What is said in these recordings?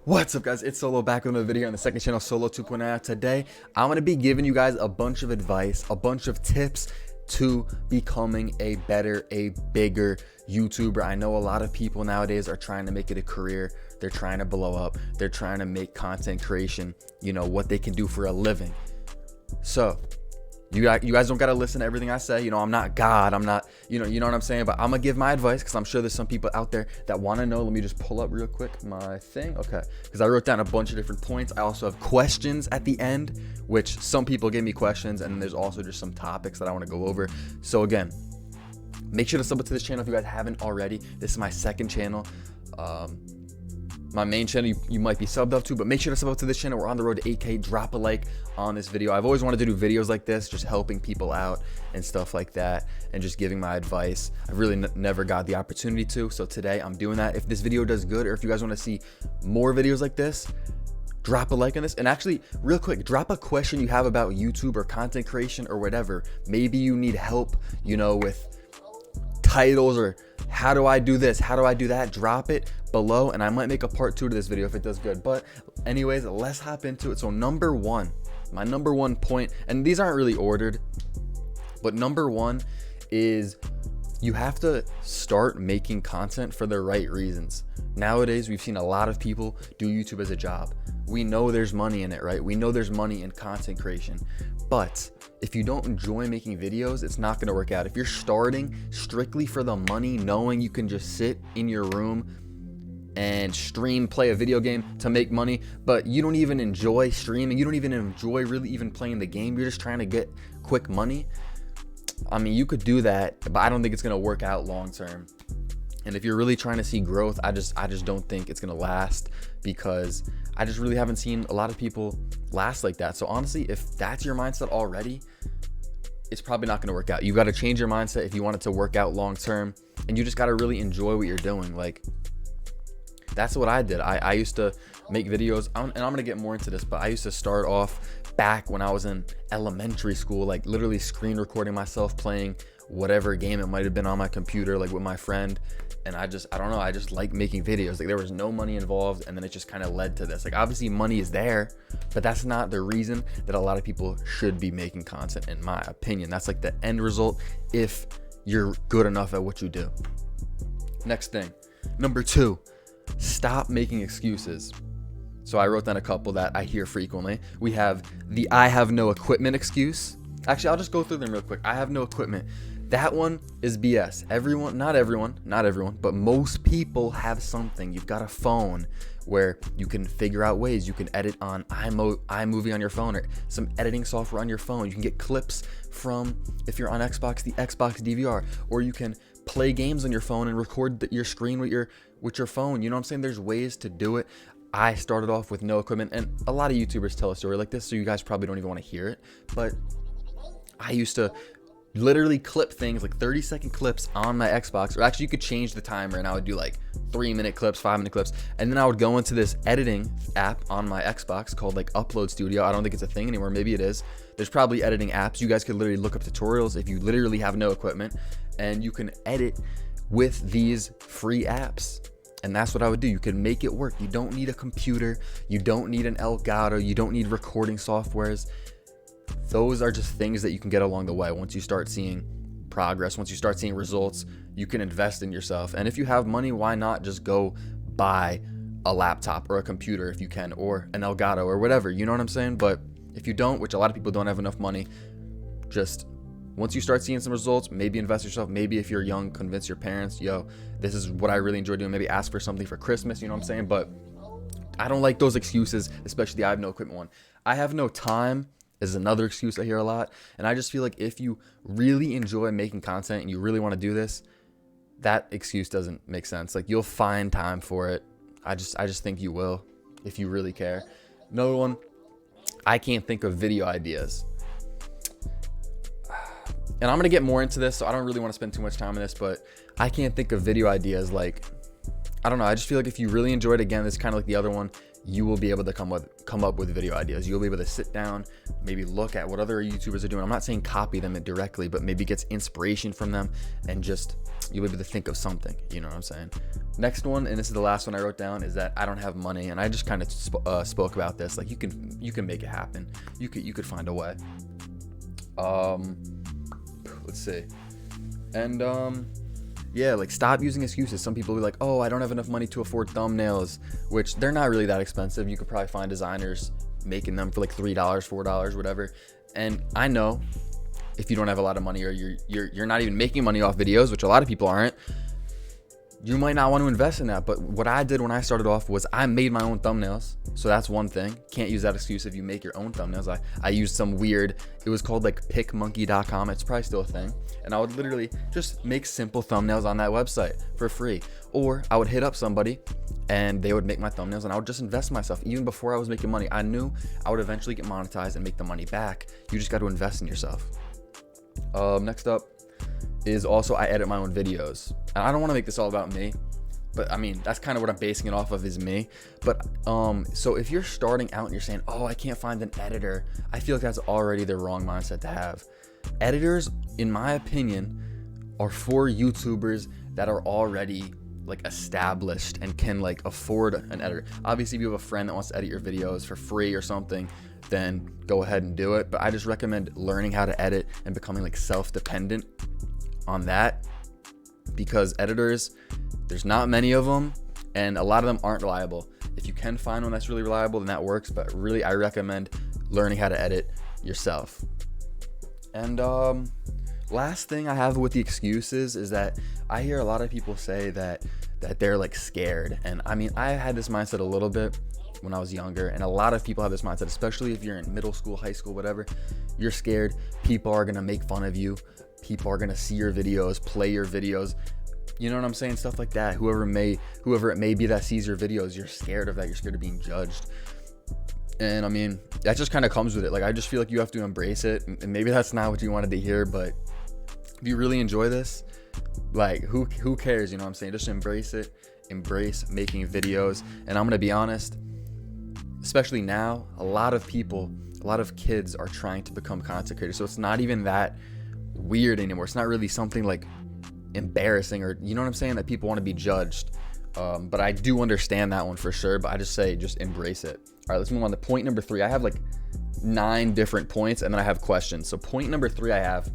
What's up, guys? It's Solo back with another video on the second channel, Solo 2.0. Today, I'm going to be giving you guys a bunch of advice, a bunch of tips to becoming a better, a bigger YouTuber. I know a lot of people nowadays are trying to make it a career. They're trying to blow up. They're trying to make content creation, what they can do for a living. So, you guys don't got to listen to everything I say. I'm not God. I'm not, you know what I'm saying? But I'm going to give my advice because I'm sure there's some people out there that want to know. Let me just pull up real quick my thing. Okay. Because I wrote down a bunch of different points. I also have questions at the end, which some people give me questions. And then there's also just some topics that I want to go over. So again, make sure to sub to this channel if you guys haven't already. This is my second channel. My main channel you might be subbed up to, but make sure to sub up to this channel. We're on the road to 8K. Drop a like on this video. I've always wanted to do videos like this, just helping people out and stuff like that, and just giving my advice. I've really never got the opportunity to, so today I'm doing that. If this video does good, or if you guys want to see more videos like this, drop a like on this. And actually, real quick, drop a question you have about YouTube or content creation or whatever. Maybe you need help, with titles, or how do I do this, how do I do that? Drop it below and I might make a part 2 to this video if it does good. But anyways, let's hop into it. So my number one point, and these aren't really ordered, but number one is you have to start making content for the right reasons. Nowadays, we've seen a lot of people do YouTube as a job. We know there's money in it, right? We know there's money in content creation, but if you don't enjoy making videos, it's not going to work out. If you're starting strictly for the money, knowing you can just sit in your room and stream, play a video game to make money, but you don't even enjoy streaming, you don't even enjoy really even playing the game, you're just trying to get quick money. I mean, you could do that, but I don't think it's going to work out long term. And if you're really trying to see growth, I just don't think it's going to last, because I just really haven't seen a lot of people last like that. So honestly, if that's your mindset already, it's probably not going to work out. You got to change your mindset if you want it to work out long term, and you just got to really enjoy what you're doing. Like, that's what I did. I used to make videos, and I'm going to get more into this, but I used to start off back when I was in elementary school, like literally screen recording myself playing whatever game it might have been on my computer, like with my friend. And I don't know, I just like making videos. Like, there was no money involved, and then it just kind of led to this. Like, obviously money is there, but that's not the reason that a lot of people should be making content, in my opinion. That's like the end result if you're good enough at what you do. Next thing, number 2, stop making excuses. So I wrote down a couple that I hear frequently. We have the I have no equipment excuse. Actually, I'll just go through them real quick. I have no equipment. That one is BS. Not everyone, but most people have something. You've got a phone where you can figure out ways. You can edit on iMovie on your phone, or some editing software on your phone. You can get clips from, if you're on Xbox, the Xbox DVR, or you can play games on your phone and record your screen with your phone. You know what I'm saying? There's ways to do it. I started off with no equipment, and a lot of YouTubers tell a story like this, so you guys probably don't even want to hear it. But I used to literally clip things, like 30-second clips on my Xbox, or actually you could change the timer, and I would do like 3-minute clips, 5-minute clips, and then I would go into this editing app on my Xbox called like Upload Studio. I don't think it's a thing anymore, maybe it is. There's probably editing apps. You guys could literally look up tutorials if you literally have no equipment, and you can edit with these free apps. And that's what I would do. You can make it work. You don't need a computer, you don't need an Elgato, you don't need recording softwares. Those are just things that you can get along the way. Once you start seeing progress, once you start seeing results, you can invest in yourself. And if you have money, why not just go buy a laptop or a computer if you can, or an Elgato or whatever, you know what I'm saying? But if you don't, which a lot of people don't have enough money, just once you start seeing some results, maybe invest yourself. Maybe if you're young, convince your parents, yo, this is what I really enjoy doing. Maybe ask for something for Christmas, you know what I'm saying? But I don't like those excuses, especially the I have no equipment one. I have no time is another excuse I hear a lot. And I just feel like if you really enjoy making content and you really want to do this, that excuse doesn't make sense. Like, you'll find time for it. I just think you will, if you really care. Another one, I can't think of video ideas. And I'm going to get more into this, so I don't really want to spend too much time on this, but I can't think of video ideas. Like, I don't know. I just feel like if you really enjoy it, again, it's kind of like the other one. you will be able to come up with video ideas. You'll be able to sit down, maybe look at what other YouTubers are doing. I'm not saying copy them directly, but maybe get inspiration from them, and just you'll be able to think of something. You know what I'm saying? Next one, and this is the last one I wrote down, is that I don't have money, and I just kind of spoke about this. Like you can make it happen. You could find a way. Let's see, and yeah, like stop using excuses. Some people will be like, oh, I don't have enough money to afford thumbnails, which they're not really that expensive. You could probably find designers making them for like $3, $4, whatever. And I know if you don't have a lot of money, or you're not even making money off videos, which a lot of people aren't, you might not want to invest in that. But what I did when I started off was I made my own thumbnails. So that's one thing. Can't use that excuse if you make your own thumbnails. I used some weird, it was called like pickmonkey.com. It's probably still a thing. And I would literally just make simple thumbnails on that website for free. Or I would hit up somebody and they would make my thumbnails, and I would just invest in myself. Even before I was making money, I knew I would eventually get monetized and make the money back. You just got to invest in yourself. Next up is also I edit my own videos. And I don't want to make this all about me, but I mean, that's kind of what I'm basing it off of, is me. But so if you're starting out and you're saying, oh, I can't find an editor, I feel like that's already the wrong mindset to have. Editors, in my opinion, are for YouTubers that are already like established and can like afford an editor. Obviously, if you have a friend that wants to edit your videos for free or something, then go ahead and do it. But I just recommend learning how to edit and becoming like self-dependent on that, because editors, there's not many of them, and a lot of them aren't reliable. If you can find one that's really reliable, then that works. But really, I recommend learning how to edit yourself. And last thing I have with the excuses is that I hear a lot of people say that they're like scared. And I mean, I had this mindset a little bit when I was younger, and a lot of people have this mindset, especially if you're in middle school, high school, whatever. You're scared. People are gonna make fun of you. People are gonna see your videos, play your videos. You know what I'm saying? Stuff like that. Whoever it may be that sees your videos, you're scared of that. You're scared of being judged. And I mean, that just kind of comes with it. Like, I just feel like you have to embrace it. And maybe that's not what you wanted to hear, but if you really enjoy this, like, who cares? You know what I'm saying? Just embrace it. Embrace making videos. And I'm gonna be honest, especially now, a lot of kids are trying to become content creators. So it's not even that weird anymore. It's not really something like embarrassing, or you know what I'm saying, that people want to be judged. But I do understand that one for sure. But I just say, just embrace it. All right, let's move on to point number 3. I have like 9 different points, and then I have questions. So point number 3 I have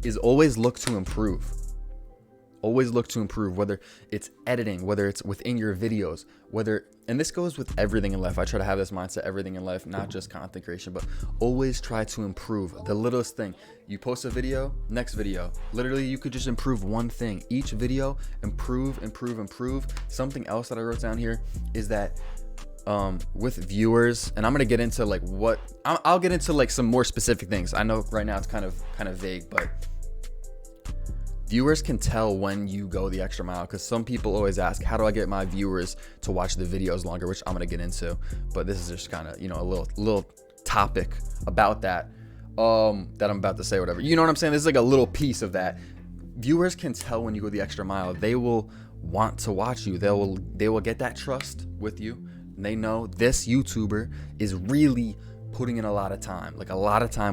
is always look to improve. Always look to improve, whether it's editing, whether it's within your videos, and this goes with everything in life. I try to have this mindset, everything in life, not just content creation, but always try to improve the littlest thing. You post a video, next video, literally you could just improve one thing. Each video, improve. Something else that I wrote down here is that with viewers, and I'm gonna get into like I'll get into like some more specific things. I know right now it's kind of vague, but viewers can tell when you go the extra mile, because some people always ask, how do I get my viewers to watch the videos longer, which I'm gonna get into. But this is just kind of, you know, a little topic about that that I'm about to say, whatever. You know what I'm saying? This is like a little piece of that. Viewers can tell when you go the extra mile. They will want to watch you. They will get that trust with you. They know this YouTuber is really putting in a lot of time,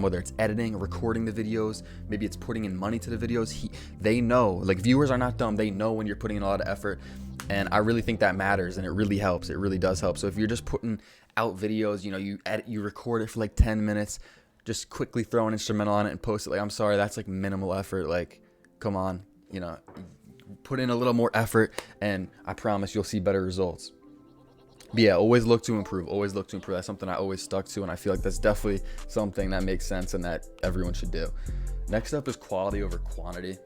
whether it's editing, recording the videos, maybe it's putting in money to the videos. They know, like, viewers are not dumb. They know when you're putting in a lot of effort, and I really think that matters, and it really helps. It really does help. So if you're just putting out videos, you know, you edit, you record it for like 10 minutes, just quickly throw an instrumental on it and post it. Like, I'm sorry, that's like minimal effort. Like, come on, you know, put in a little more effort, and I promise you'll see better results. But yeah, always look to improve. Always look to improve. That's something I always stuck to, and I feel like that's definitely something that makes sense and that everyone should do. Next up is quality over quantity.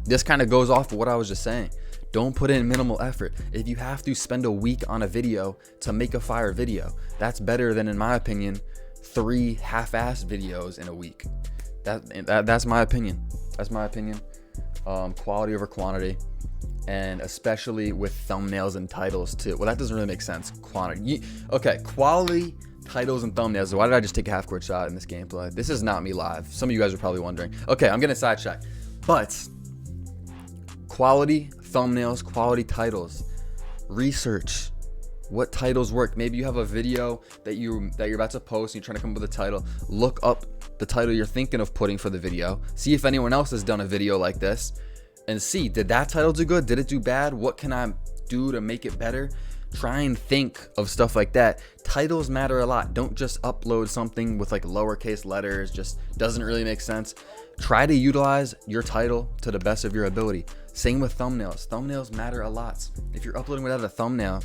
This kind of goes off of what I was just saying. Don't put in minimal effort. If you have to spend a week on a video to make a fire video, that's better than, in my opinion, 3 half-assed videos in a week. That's my opinion. That's my opinion. Quality over quantity. And especially with thumbnails and titles too. Well, that doesn't really make sense. Quality, titles, and thumbnails. Why did I just take a half-court shot in this gameplay? This is not me live. Some of you guys are probably wondering. Okay, I'm getting sidetracked. But quality thumbnails, quality titles, research. What titles work? Maybe you have a video that you're about to post and you're trying to come up with a title. Look up the title you're thinking of putting for the video. See if anyone else has done a video like this and see, did that title do good? Did it do bad? What can I do to make it better? Try and think of stuff like that. Titles matter a lot. Don't just upload something with like lowercase letters, just doesn't really make sense. Try to utilize your title to the best of your ability. Same with thumbnails. Thumbnails matter a lot. If you're uploading without a thumbnail,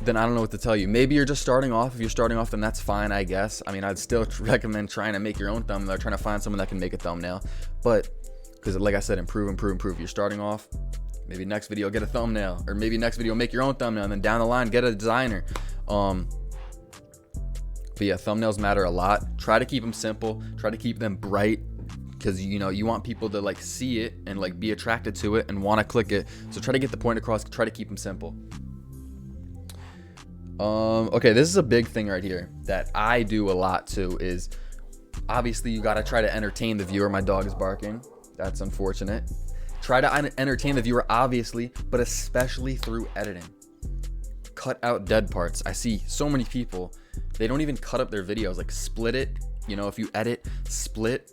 then I don't know what to tell you. Maybe you're just starting off. If you're starting off, then that's fine, I guess. I mean, I'd still recommend trying to make your own thumbnail, trying to find someone that can make a thumbnail. But, because like I said, improve. You're starting off, maybe next video, get a thumbnail. Or maybe next video, make your own thumbnail. And then down the line, get a designer. But yeah, thumbnails matter a lot. Try to keep them simple. Try to keep them bright. Because, you know, you want people to like see it and like be attracted to it and want to click it. So try to get the point across. Try to keep them simple. Okay, this is a big thing right here that I do a lot too, is obviously you got to try to entertain the viewer. My dog is barking. That's unfortunate. Try to entertain the viewer, obviously, but especially through editing. Cut out dead parts. I see so many people, they don't even cut up their videos, like split it. You know, if you edit, split,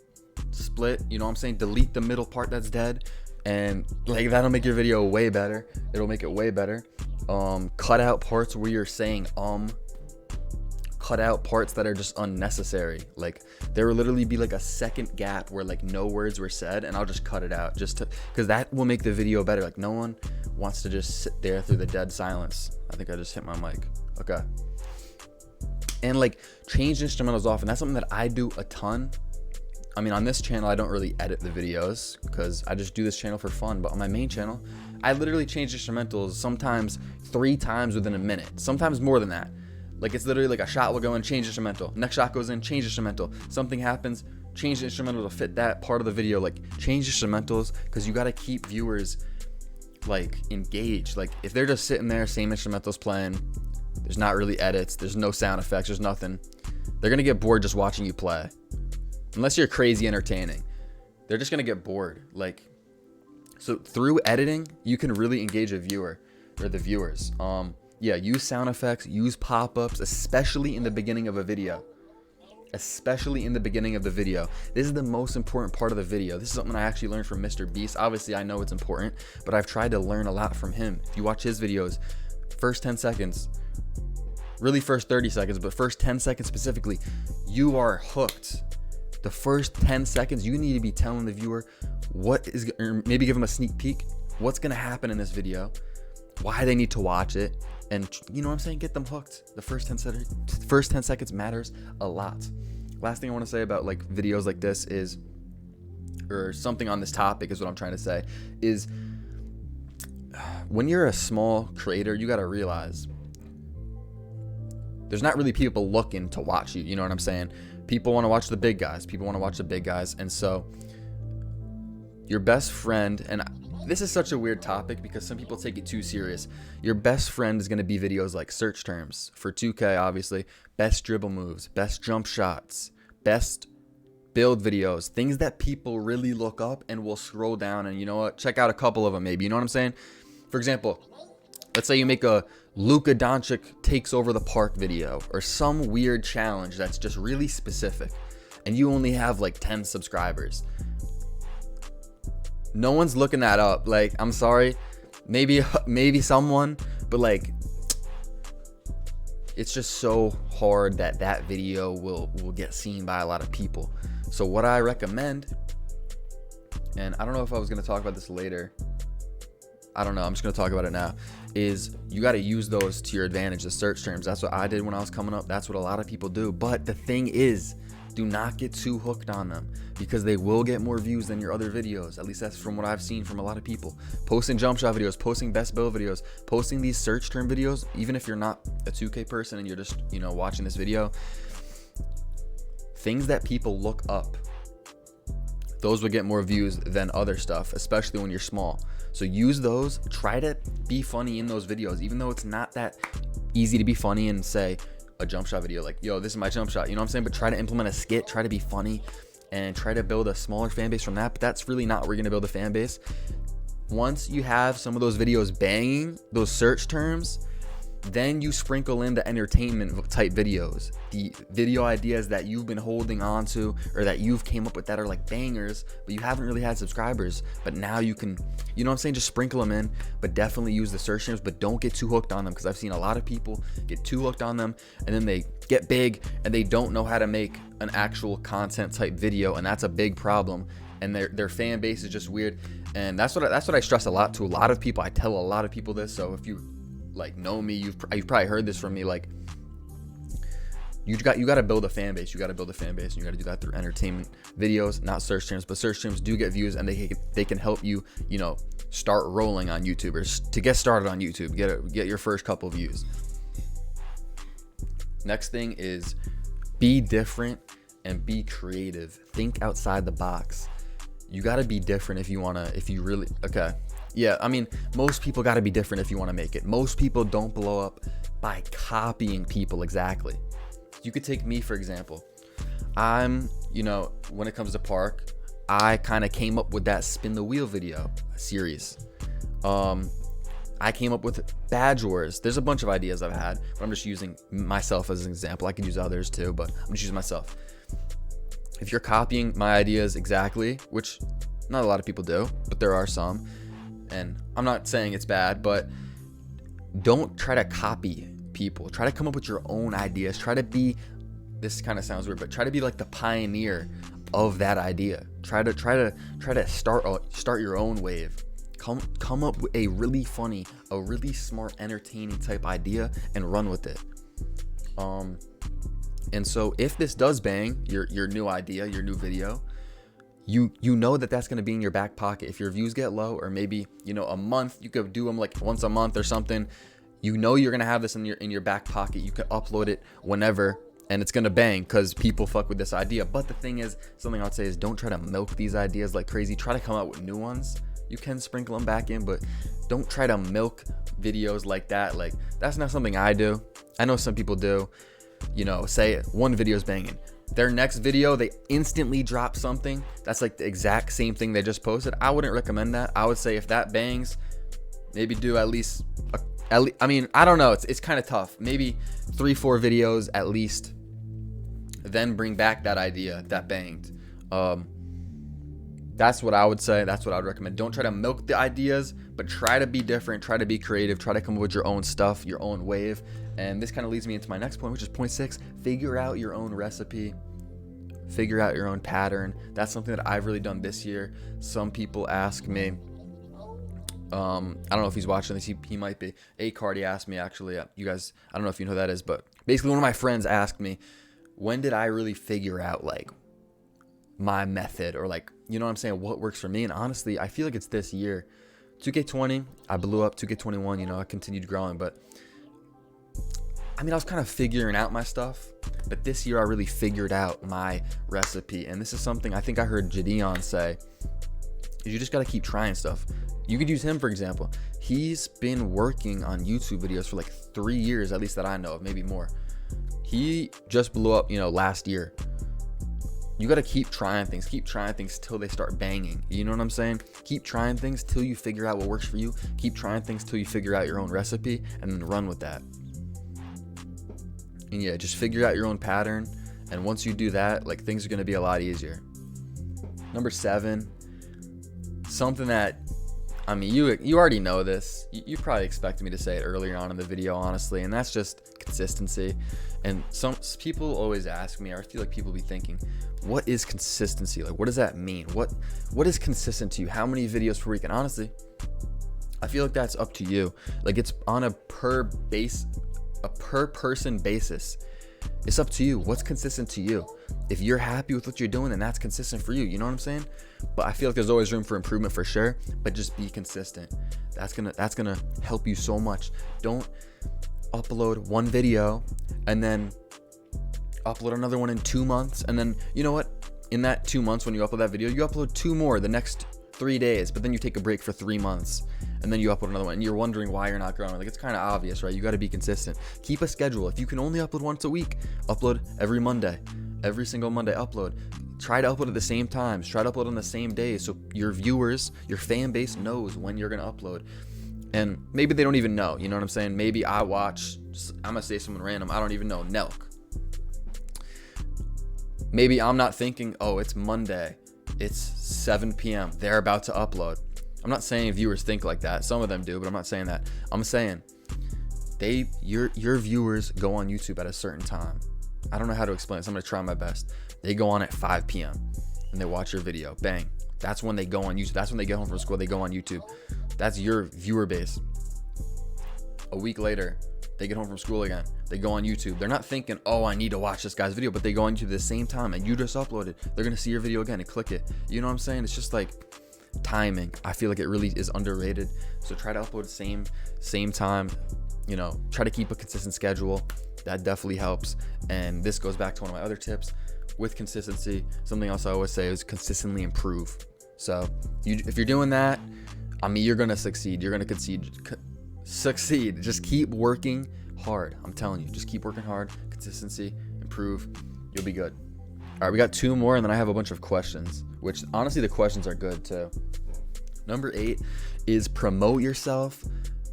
you know what I'm saying? Delete the middle part that's dead, and like that'll make your video way better. It'll make it way better. Cut out parts where you're saying cut out parts that are just unnecessary. Like there will literally be like a second gap where like no words were said, and I'll just cut it out just to, because that will make the video better. Like no one wants to just sit there through the dead silence. I think I just hit my mic. Okay. And like change instrumentals off, and that's something that I do a ton. I mean, on this channel, I don't really edit the videos because I just do this channel for fun. But on my main channel, I literally change instrumentals sometimes 3 times within a minute, sometimes more than that. Like it's literally like a shot will go in, change instrumental. Next shot goes in, change instrumental. Something happens, change the instrumental to fit that part of the video. Like change instrumentals, because you got to keep viewers like engaged. Like if they're just sitting there, same instrumentals playing, there's not really edits, there's no sound effects, there's nothing. They're gonna get bored just watching you play. Unless you're crazy entertaining, they're just gonna get bored. Like, so through editing, you can really engage a viewer or the viewers. Yeah, use sound effects, use pop-ups, especially in the beginning of a video. Especially in the beginning of the video. This is the most important part of the video. This is something I actually learned from Mr. Beast. Obviously, I know it's important, but I've tried to learn a lot from him. If you watch his videos, first 10 seconds, really first 30 seconds, but first 10 seconds specifically, you are hooked. The first 10 seconds, you need to be telling the viewer what is, or maybe give them a sneak peek, what's gonna happen in this video, why they need to watch it, and you know what I'm saying, get them hooked. The first 10 seconds matters a lot. Last thing I want to say about like videos like this is, or something on this topic is what I'm trying to say, is when you're a small creator, you gotta realize there's not really people looking to watch you. You know what I'm saying? People want to watch the big guys. And so your best friend, and this is such a weird topic because some people take it too serious. Your best friend is going to be videos like search terms for 2K, obviously, best dribble moves, best jump shots, best build videos, things that people really look up and will scroll down and, you know what, check out a couple of them maybe. You know what I'm saying? For example, let's say you make a Luka Doncic takes over the park video, or some weird challenge that's just really specific, and you only have like 10 subscribers. No one's looking that up. Like, I'm sorry, maybe someone, but like, it's just so hard that video will get seen by a lot of people. So what I recommend, and I don't know if I was going to talk about this later, I don't know, I'm just going to talk about it now, is you got to use those to your advantage, the search terms. That's what I did when I was coming up. That's what a lot of people do. But the thing is, do not get too hooked on them, because they will get more views than your other videos. At least that's from what I've seen from a lot of people. Posting jump shot videos, posting best build videos, posting these search term videos, even if you're not a 2K person and you're just, you know, watching this video, things that people look up, those would get more views than other stuff, especially when you're small. So use those, try to be funny in those videos, even though it's not that easy to be funny and say a jump shot video like, yo, this is my jump shot, you know what I'm saying? But try to implement a skit, try to be funny, and try to build a smaller fan base from that. But that's really not where you're gonna build a fan base. once you have some of those videos banging, those search terms, then you sprinkle in the entertainment type videos, the video ideas that you've been holding on to or that you've came up with that are like bangers, but you haven't really had subscribers. But now you can, you know what I'm saying? Just sprinkle them in, but definitely use the search terms, but don't get too hooked on them, because I've seen a lot of people get too hooked on them and then they get big and they don't know how to make an actual content type video, and that's a big problem. And their fan base is just weird, and that's what I stress a lot to a lot of people. I tell a lot of people this, so if you like know me, you've probably heard this from me. Like, you got to build a fan base. You got to build a fan base, and you got to do that through entertainment videos, not search terms. But search terms do get views, and they can help you, you know, start rolling on YouTube, or to get started on YouTube, get your first couple views. Next thing is be different and be creative. Think outside the box. You got to be different if you really, okay. Yeah, I mean, most people got to be different if you want to make it. Most people don't blow up by copying people exactly. You could take me, for example. You know, when it comes to park, I kind of came up with that spin the wheel video series. I came up with badge wars. There's a bunch of ideas I've had, but I'm just using myself as an example. I could use others too, but I'm just using myself. If you're copying my ideas exactly, which not a lot of people do, but there are some, and I'm not saying it's bad, but don't try to copy people. Try to come up with your own ideas. Try to be, this kind of sounds weird, but try to be like the pioneer of that idea. Try to start your own wave. Come up with a really funny, a really smart, entertaining type idea and run with it. And so if this does bang, your new idea, your new video, you know that's going to be in your back pocket. If your views get low, or maybe, you know, a month, you could do them like once a month or something. You know you're going to have this in your back pocket. You could upload it whenever, and it's going to bang because people fuck with this idea. But the thing is, something I'd say is don't try to milk these ideas like crazy. Try to come out with new ones. You can sprinkle them back in, but don't try to milk videos like that. Like, that's not something I do. I know some people do. You know, say one video is banging, their next video they instantly drop something that's like the exact same thing they just posted. I wouldn't recommend that. I would say if that bangs, maybe do at least I mean, I don't know, it's kind of tough. Maybe 3-4 videos at least, then bring back that idea that banged. That's what I would say. That's what I would recommend. Don't try to milk the ideas, but try to be different. Try to be creative. Try to come up with your own stuff, your own wave. And this kind of leads me into my next point, which is point 6. Figure out your own recipe. Figure out your own pattern. That's something that I've really done this year. Some people ask me, I don't know if he's watching this. He might be. A-Cardi asked me, actually. You guys, I don't know if you know who that is, but basically one of my friends asked me, when did I really figure out, like, my method, or like, you know what I'm saying, what works for me? And honestly, I feel like it's this year. 2K20, I blew up. 2K21, you know, I continued growing, but I mean, I was kind of figuring out my stuff, but this year I really figured out my recipe. And this is something I think I heard Jadion say, is you just got to keep trying stuff. You could use him, for example. He's been working on YouTube videos for like 3 years, at least that I know of, maybe more. He just blew up, you know, last year. You got to keep trying things till they start banging. You know what I'm saying? Keep trying things till you figure out what works for you. Keep trying things till you figure out your own recipe, and then run with that. And yeah, just figure out your own pattern. And once you do that, like, things are going to be a lot easier. Number 7, something that, I mean, you already know this. You probably expected me to say it earlier on in the video, honestly, and that's just consistency. And some people always ask me, or I feel like people be thinking, what is consistency? Like, what does that mean? What is consistent to you? How many videos per week? And honestly, I feel like that's up to you. Like, it's on a per person basis. It's up to you. What's consistent to you? If you're happy with what you're doing, then that's consistent for you. You know what I'm saying? But I feel like there's always room for improvement, for sure. But just be consistent. That's gonna help you so much. Don't upload one video and then upload another one in 2 months, and then, you know what, in that 2 months when you upload that video, you upload 2 more the next 3 days, but then you take a break for 3 months, and then you upload another one, and you're wondering why you're not growing. Like, it's kind of obvious, right? You got to be consistent. Keep a schedule. If you can only upload once a week, upload every Monday. Every single Monday, upload. Try to upload at the same times. Try to upload on the same day so your viewers, your fan base knows when you're going to upload. And maybe they don't even know, you know what I'm saying? Maybe I'm going to say someone random, I don't even know, Nelk. Maybe I'm not thinking, oh, it's Monday, it's 7 p.m., they're about to upload. I'm not saying viewers think like that. Some of them do, but I'm not saying that. I'm saying your viewers go on YouTube at a certain time. I don't know how to explain this. I'm going to try my best. They go on at 5 p.m. and they watch your video. Bang. That's when they go on YouTube. That's when they get home from school. They go on YouTube. That's your viewer base. A week later, they get home from school again. They go on YouTube. They're not thinking, oh, I need to watch this guy's video, but they go on YouTube at the same time and you just uploaded. They're going to see your video again and click it. You know what I'm saying? It's just like timing. I feel like it really is underrated. So try to upload same time. You know, try to keep a consistent schedule. That definitely helps. And this goes back to one of my other tips with consistency. Something else I always say is consistently improve. So if you're doing that, I mean, you're going to succeed. You're going to succeed. Just keep working hard. I'm telling you, just keep working hard. Consistency, improve. You'll be good. All right, we got 2 more and then I have a bunch of questions, which honestly, the questions are good too. Number 8 is promote yourself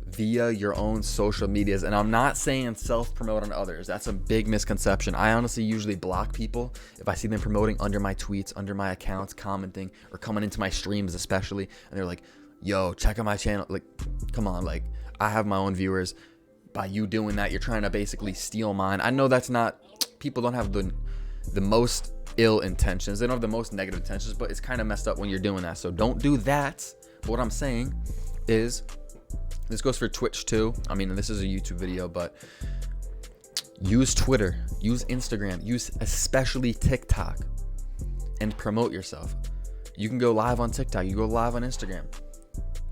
via your own social medias. And I'm not saying self-promote on others. That's a big misconception. I honestly usually block people if I see them promoting under my tweets, under my accounts, commenting, or coming into my streams especially, and they're like, yo, check out my channel. Like, come on, like, I have my own viewers. By you doing that, you're trying to basically steal mine. I know that's not, people don't have the most ill intentions. They don't have the most negative intentions, but it's kind of messed up when you're doing that. So don't do that. But what I'm saying is, this goes for Twitch too. I mean, this is a YouTube video, but use Twitter, use Instagram, use especially TikTok and promote yourself. You can go live on TikTok. You go live on Instagram.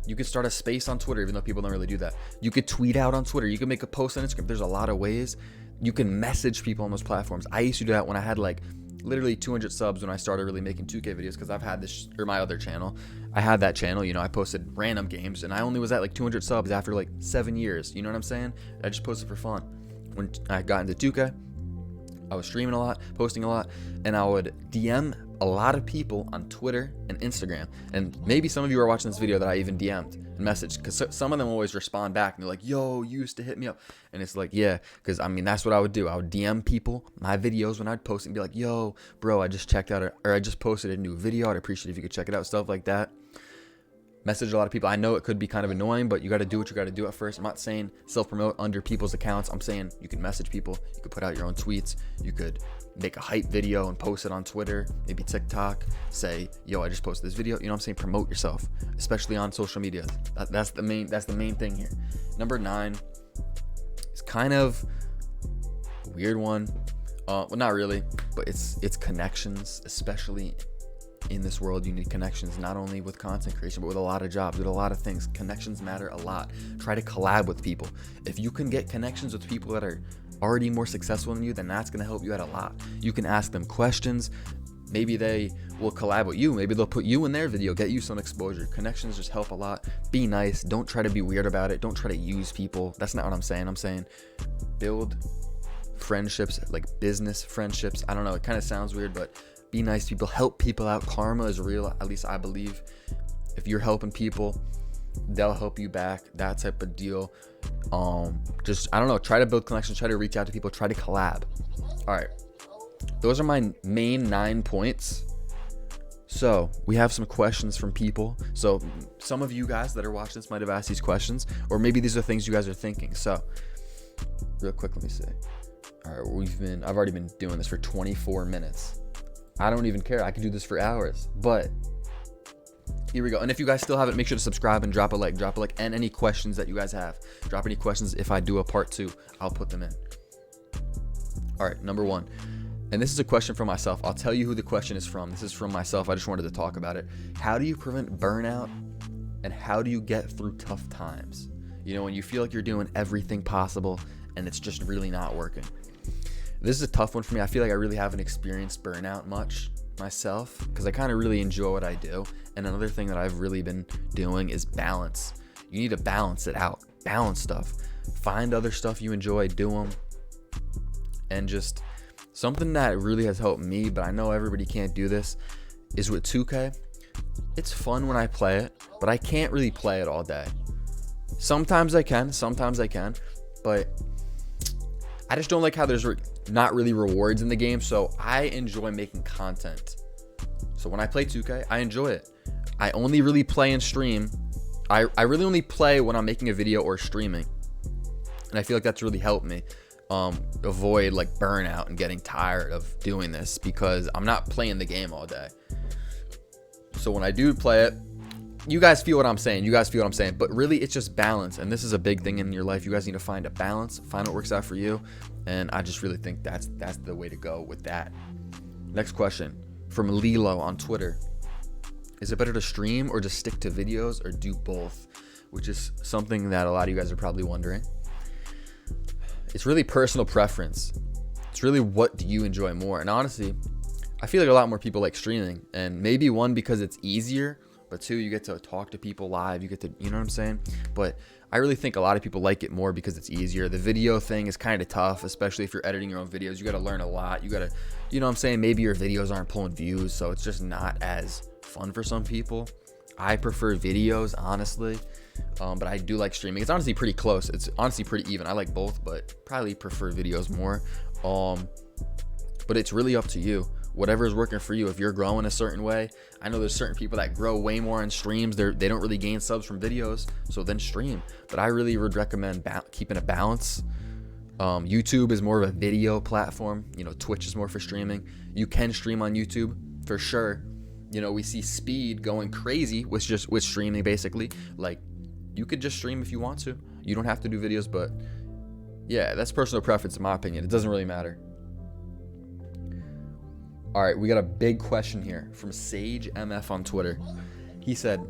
You could start a space on Twitter, even though people don't really do that. You could tweet out on Twitter. You can make a post on Instagram. There's a lot of ways. You can message people on those platforms. I used to do that when I had like literally 200 subs when I started really making 2K videos, because I've had this, or my other channel, I had that channel, you know, I posted random games and I only was at like 200 subs after like 7 years. You know what I'm saying? I just posted for fun. When I got into 2K, I was streaming a lot, posting a lot, and I would DM a lot of people on Twitter and Instagram. And maybe some of you are watching this video that I even DM'd and messaged, because some of them always respond back and they're like, yo, you used to hit me up. And it's like, yeah, because I mean, that's what I would do. I would DM people my videos when I'd post and be like, yo, bro, I just checked out, or I just posted a new video. I'd appreciate if you could check it out, stuff like that. Message a lot of people. I know it could be kind of annoying, but you got to do what you got to do at first. I'm not saying self-promote under people's accounts. I'm saying you can message people. You could put out your own tweets. You could make a hype video and post it on Twitter, maybe TikTok. Say, yo, I just posted this video. You know what I'm saying? Promote yourself, especially on social media. That's the main thing here. Number 9 is kind of a weird one. Well, not really, but it's connections, especially in this world. You need connections, not only with content creation, but with a lot of jobs, with a lot of things. Connections matter a lot. Try to collab with people. If you can get connections with people that are already more successful than you, then that's going to help you out a lot. You can ask them questions. Maybe they will collab with you. Maybe they'll put you in their video, get you some exposure. Connections just help a lot. Be nice. Don't try to be weird about it. Don't try to use people. That's not what I'm saying. I'm saying build friendships, like business friendships. I don't know. It kind of sounds weird, but be nice to people, help people out. Karma is real, at least I believe. If you're helping people, they'll help you back, that type of deal. Just, I don't know, try to build connections, try to reach out to people, try to collab. All right, those are my main 9 points. So we have some questions from people. So some of you guys that are watching this might have asked these questions, or maybe these are things you guys are thinking. So real quick, let me see. All right, I've already been doing this for 24 minutes. I don't even care. I could do this for hours, but here we go. And if you guys still haven't, make sure to subscribe and drop a like, and any questions that you guys have. Drop any questions. If I do a part 2, I'll put them in. All right, number 1. And this is a question from myself. I'll tell you who the question is from. This is from myself. I just wanted to talk about it. How do you prevent burnout, and how do you get through tough times? You know, when you feel like you're doing everything possible and it's just really not working. This is a tough one for me. I feel like I really haven't experienced burnout much myself, because I kind of really enjoy what I do. And another thing that I've really been doing is balance. You need to balance it out. Balance stuff. Find other stuff you enjoy, do them. And just Something that really has helped me, but I know everybody can't do this, is with 2K. It's fun when I play it, but I can't really play it all day. Sometimes I can, but I just don't like how there's not really rewards in the game, so I enjoy making content. So when I play 2K, I enjoy it. I only really play and stream. I really only play when I'm making a video or streaming. And I feel like that's really helped me avoid like burnout and getting tired of doing this, because I'm not playing the game all day. So when I do play it, you guys feel what I'm saying. But really, it's just balance. And this is a big thing in your life. You guys need to find a balance, find what works out for you. And I just really think that's the way to go with that. Next question from Lilo on Twitter. Is it better to stream or just stick to videos, or do both? Which is something that a lot of you guys are probably wondering. It's really personal preference. It's really, what do you enjoy more? And honestly, I feel like a lot more people like streaming, and maybe one, because it's easier, but two, you get to talk to people live. You get to, you know what I'm saying? But I really think a lot of people like it more because it's easier. The video thing is kind of tough, especially if you're editing your own videos. You got to learn a lot. You got to, you know what I'm saying? Maybe your videos aren't pulling views, so it's just not as fun for some people. I prefer videos, honestly. But I do like streaming. It's honestly pretty close. It's honestly pretty even. I like both, but probably prefer videos more. But it's really up to you. Whatever is working for you. If you're growing a certain way, I know there's certain people that grow way more in streams. They don't really gain subs from videos, so then stream. But I really would recommend keeping a balance. YouTube is more of a video platform. You know, Twitch is more for streaming. You can stream on YouTube for sure. You know, we see Speed going crazy with streaming, basically. Like, you could just stream if you want to. You don't have to do videos, but yeah, that's personal preference in my opinion. It doesn't really matter. All right, we got a big question here from Sage MF on Twitter. He said,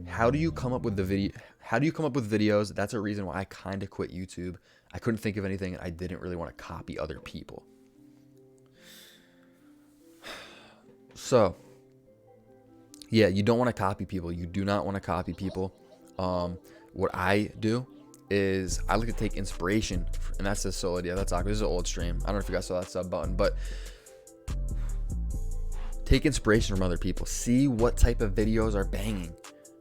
how do you come up with videos? That's a reason why I kind of quit YouTube. I couldn't think of anything, and I didn't really want to copy other people. So, yeah, you don't want to copy people. You do not want to copy people. What I do is I like to take inspiration, and that's a solid. Yeah, that's awkward. This is an old stream. I don't know if you guys saw that sub button, but take inspiration from other people. See what type of videos are banging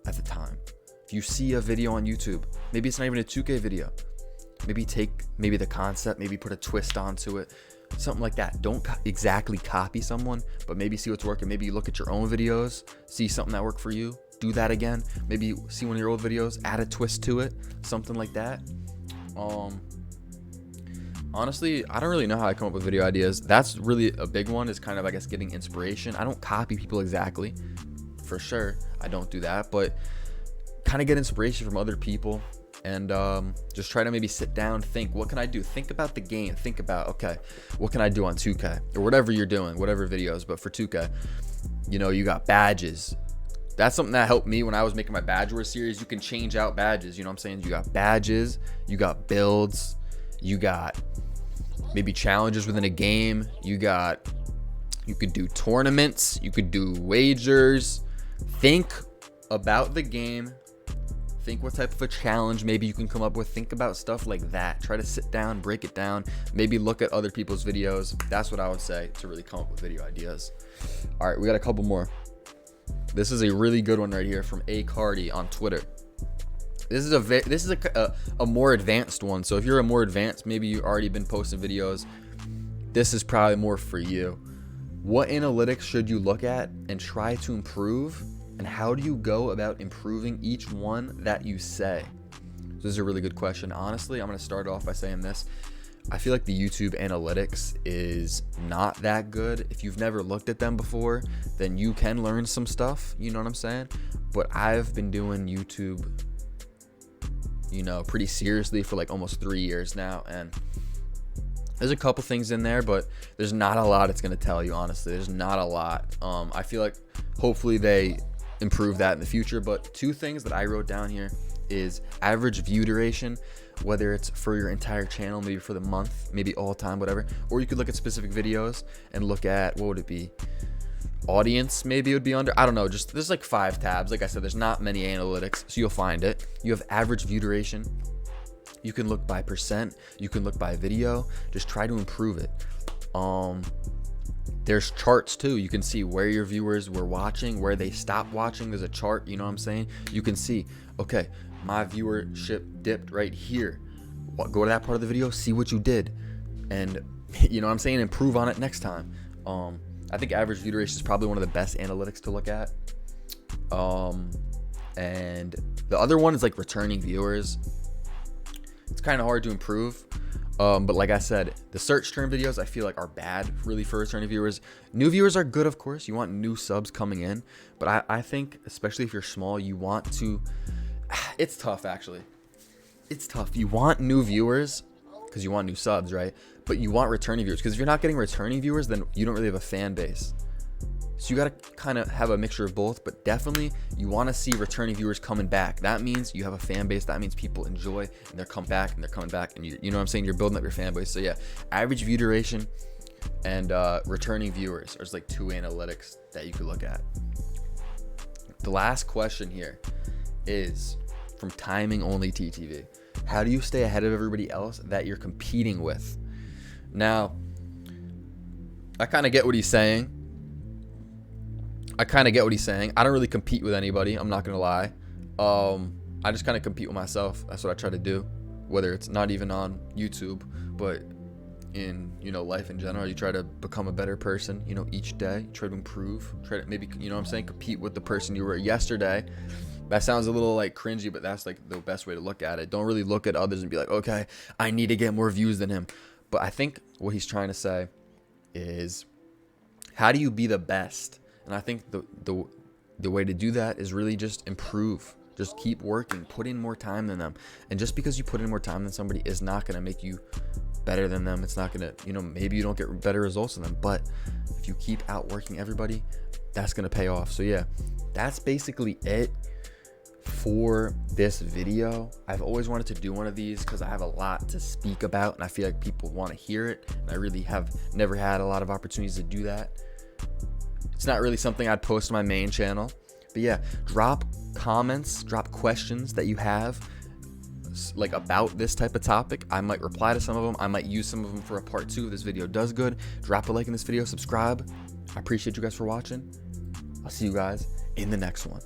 at the time. If you see a video on YouTube, maybe it's not even a 2K video. Maybe take the concept, maybe put a twist onto it, something like that. Don't exactly copy someone, but maybe see what's working. Maybe you look at your own videos, see something that worked for you, do that again. Maybe see one of your old videos, add a twist to it, something like that. Honestly, I don't really know how I come up with video ideas. That's really a big one, is kind of, I guess, getting inspiration. I don't copy people exactly, for sure. I don't do that, but kind of get inspiration from other people, and just try to maybe sit down, think, what can I do? Think about the game. Think about, okay, what can I do on 2K? Or whatever you're doing, whatever videos, but for 2K, you know, you got badges. That's something that helped me when I was making my Badge Wars series. You can change out badges, you know what I'm saying? You got badges, you got builds, you got maybe challenges within a game. You could do tournaments, you could do wagers. Think about the game. Think what type of a challenge maybe you can come up with. Think about stuff like that. Try to sit down, break it down, maybe look at other people's videos. That's what I would say to really come up with video ideas. All right, we got a couple more. This is a really good one right here from A Cardi on Twitter. This is a more advanced one. So if you're a more advanced, maybe you've already been posting videos, this is probably more for you. What analytics should you look at and try to improve? And how do you go about improving each one that you say? So this is a really good question. Honestly, I'm going to start off by saying this. I feel like the YouTube analytics is not that good. If you've never looked at them before, then you can learn some stuff. You know what I'm saying? But I've been doing YouTube, you know, pretty seriously for like almost 3 years now. And there's a couple things in there, but there's not a lot it's going to tell you, honestly. There's not a lot. I feel like hopefully they improve that in the future. But two things that I wrote down here is average view duration, whether it's for your entire channel, maybe for the month, maybe all time, whatever. Or you could look at specific videos and look at, what would it be? Audience, maybe it would be under, I don't know, just there's like 5 tabs. Like I said, there's not many analytics, so you'll find it. You have average view duration. You can look by percent, you can look by video. Just try to improve it. There's charts too. You can see where your viewers were watching, where they stopped watching. There's a chart, you know what I'm saying? You can see, okay, my viewership dipped right here. Go to that part of the video, see what you did, and you know what I'm saying, improve on it next time. I think average view duration is probably one of the best analytics to look at. And the other one is like returning viewers. It's kind of hard to improve. But like I said, the search term videos I feel like are bad really for returning viewers. New viewers are good, of course. You want new subs coming in, but I think especially if you're small, you want to, it's tough actually. It's tough. You want new viewers because you want new subs, right? But you want returning viewers because if you're not getting returning viewers, then you don't really have a fan base. So you got to kind of have a mixture of both, but definitely you want to see returning viewers coming back. That means you have a fan base. That means people enjoy and they're coming back and they're coming back. And you know what I'm saying? You're building up your fan base. So yeah, average view duration and returning viewers. There's like 2 analytics that you could look at. The last question here is from Timing Only TTV. How do you stay ahead of everybody else that you're competing with? Now, I kind of get what he's saying. I don't really compete with anybody. I'm not going to lie. I just kind of compete with myself. That's what I try to do. Whether it's not even on YouTube, but in, you know, life in general, you try to become a better person, you know, each day. You try to improve. Try to maybe, you know what I'm saying, compete with the person you were yesterday. That sounds a little like cringy, but that's like the best way to look at it. Don't really look at others and be like, okay, I need to get more views than him. But I think what he's trying to say is, how do you be the best? And I think the way to do that is really just improve. Just keep working. Put in more time than them. And just because you put in more time than somebody is not going to make you better than them. It's not going to, you know, maybe you don't get better results than them. But if you keep outworking everybody, that's going to pay off. So yeah, that's basically it for this video. I've always wanted to do one of these because I have a lot to speak about and I feel like people want to hear it. And I really have never had a lot of opportunities to do that. It's not really something I'd post on my main channel, but yeah, drop comments, drop questions that you have like about this type of topic. I might reply to some of them. I might use some of them for a part 2 if this video does good. Drop a like in this video, subscribe. I appreciate you guys for watching. I'll see you guys in the next one.